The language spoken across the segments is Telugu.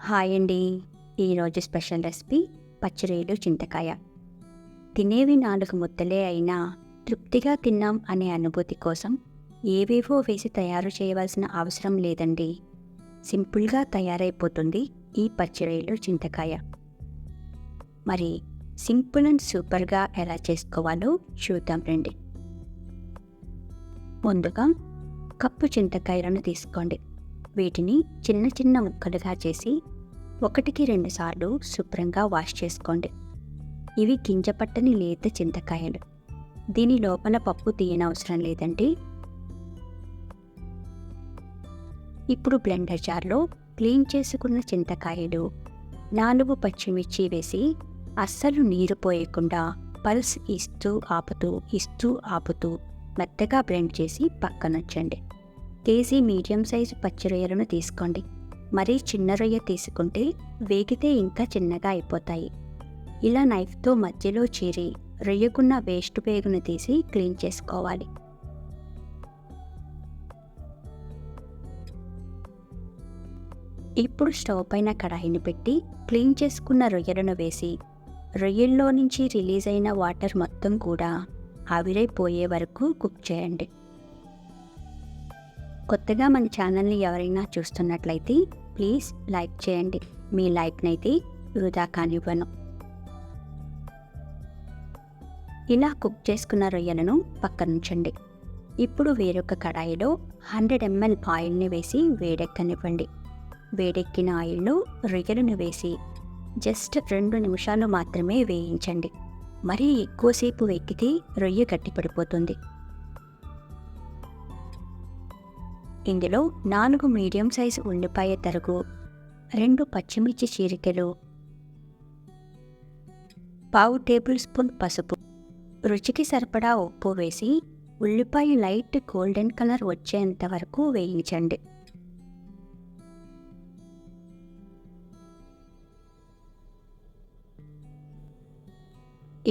హాయ్ అండి. ఈరోజు స్పెషల్ రెసిపీ పచ్చిరొయ్యలు చింతకాయ. తినేవి 4 ముద్దలే అయినా తృప్తిగా తిన్నాం అనే అనుభూతి కోసం ఏవేవో వేసి తయారు చేయవలసిన అవసరం లేదండి. సింపుల్గా తయారైపోతుంది ఈ పచ్చిరొయ్యలు చింతకాయ. మరి సింపుల్ అండ్ సూపర్గా ఎలా చేసుకోవాలో చూద్దాం రండి. ముందుగా కప్పు చింతకాయలను తీసుకోండి. వీటిని చిన్న చిన్న ముక్కలుగా చేసి 1-2 సార్లు శుభ్రంగా వాష్ చేసుకోండి. ఇవి గింజపట్టని లేత చింతకాయలు. దీని లోపల పప్పు తీయనవసరం లేదండి. ఇప్పుడు బ్లెండర్ జార్లో క్లీన్ చేసుకున్న చింతకాయలు, 4 పచ్చిమిర్చి వేసి అస్సలు నీరు పోయకుండా పల్స్ ఇస్తూ ఆపుతూ మెత్తగా బ్లెండ్ చేసి పక్కనుంచండి. కేజీ మీడియం సైజు పచ్చి రొయ్యలను తీసుకోండి. మరీ చిన్న రొయ్య తీసుకుంటే వేగితే ఇంకా చిన్నగా అయిపోతాయి. ఇలా నైఫ్తో మధ్యలో చీరి రొయ్యకున్న వేస్ట్ పేగును తీసి క్లీన్ చేసుకోవాలి. ఇప్పుడు స్టవ్ పైన కడాయిని పెట్టి క్లీన్ చేసుకున్న రొయ్యలను వేసి రొయ్యల్లో నుంచి రిలీజ్ అయిన వాటర్ మొత్తం కూడా ఆవిరైపోయే వరకు కుక్ చేయండి. కొత్తగా మన ఛానల్ని ఎవరైనా చూస్తున్నట్లయితే ప్లీజ్ లైక్ చేయండి. మీ లైక్నైతే వృధా కానివ్వను. ఇలా కుక్ చేసుకున్న రొయ్యలను పక్కనుంచండి. ఇప్పుడు వేరొక కడాయిలో 100 ml ఆయిల్ని వేసి వేడెక్కనివ్వండి. వేడెక్కిన ఆయిల్లో రొయ్యలను వేసి జస్ట్ 2 నిమిషాలు మాత్రమే వేయించండి. మరీ ఎక్కువసేపు ఎక్కితే రొయ్య గట్టిపడిపోతుంది. ఇందులో 4 మీడియం సైజు ఉల్లిపాయ తరుగు, 2 పచ్చిమిర్చి చీరికలు, 1/2 టేబుల్ స్పూన్ పసుపు, రుచికి సరిపడా ఉప్పు వేసి ఉల్లిపాయ లైట్ గోల్డెన్ కలర్ వచ్చేంత వరకు వేయించండి.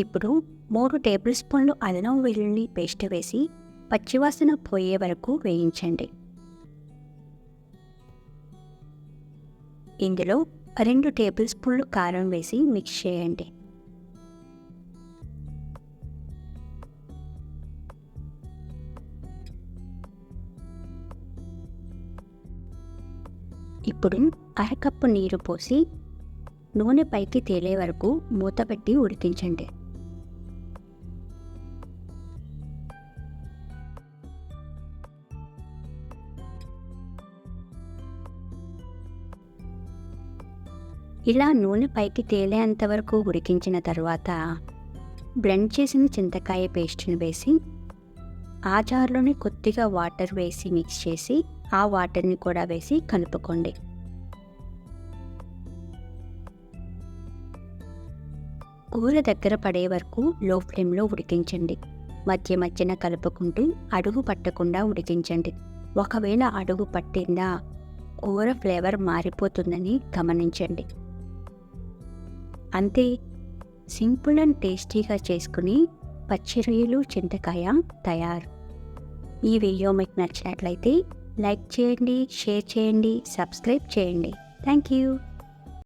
ఇప్పుడు 3 టేబుల్ స్పూన్లు అల్లం వెల్లుల్లి పేస్ట్ వేసి పచ్చివాసన పోయే వరకు వేయించండి. ఇందులో 2 టేబుల్ స్పూన్లు కారం వేసి మిక్స్ చేయండి. ఇప్పుడు అరకప్పు నీరు పోసి నూనె పైకి తేలే వరకు మూత పెట్టి ఉడికించండి. ఇలా నూనె పైకి తేలేంత వరకు ఉడికించిన తర్వాత బ్లెండ్ చేసిన చింతకాయ పేస్ట్ని వేసి ఆ జార్లోనే కొద్దిగా వాటర్ వేసి మిక్స్ చేసి ఆ వాటర్ని కూడా వేసి కలుపుకోండి. కూర దగ్గర పడే వరకు లో ఫ్లేమ్లో ఉడికించండి. మధ్య మధ్యన కలుపుకుంటూ అడుగు పట్టకుండా ఉడికించండి. ఒకవేళ అడుగు పట్టిందా కూర ఫ్లేవర్ మారిపోతుందని గమనించండి. అంతే, సింపుల్ అండ్ టేస్టీగా చేసుకుని పచ్చి రొయ్యలు చింతకాయ తయారు. ఈ వీడియో మీకు నచ్చినట్లయితే లైక్ చేయండి, షేర్ చేయండి, సబ్స్క్రైబ్ చేయండి. Thank you.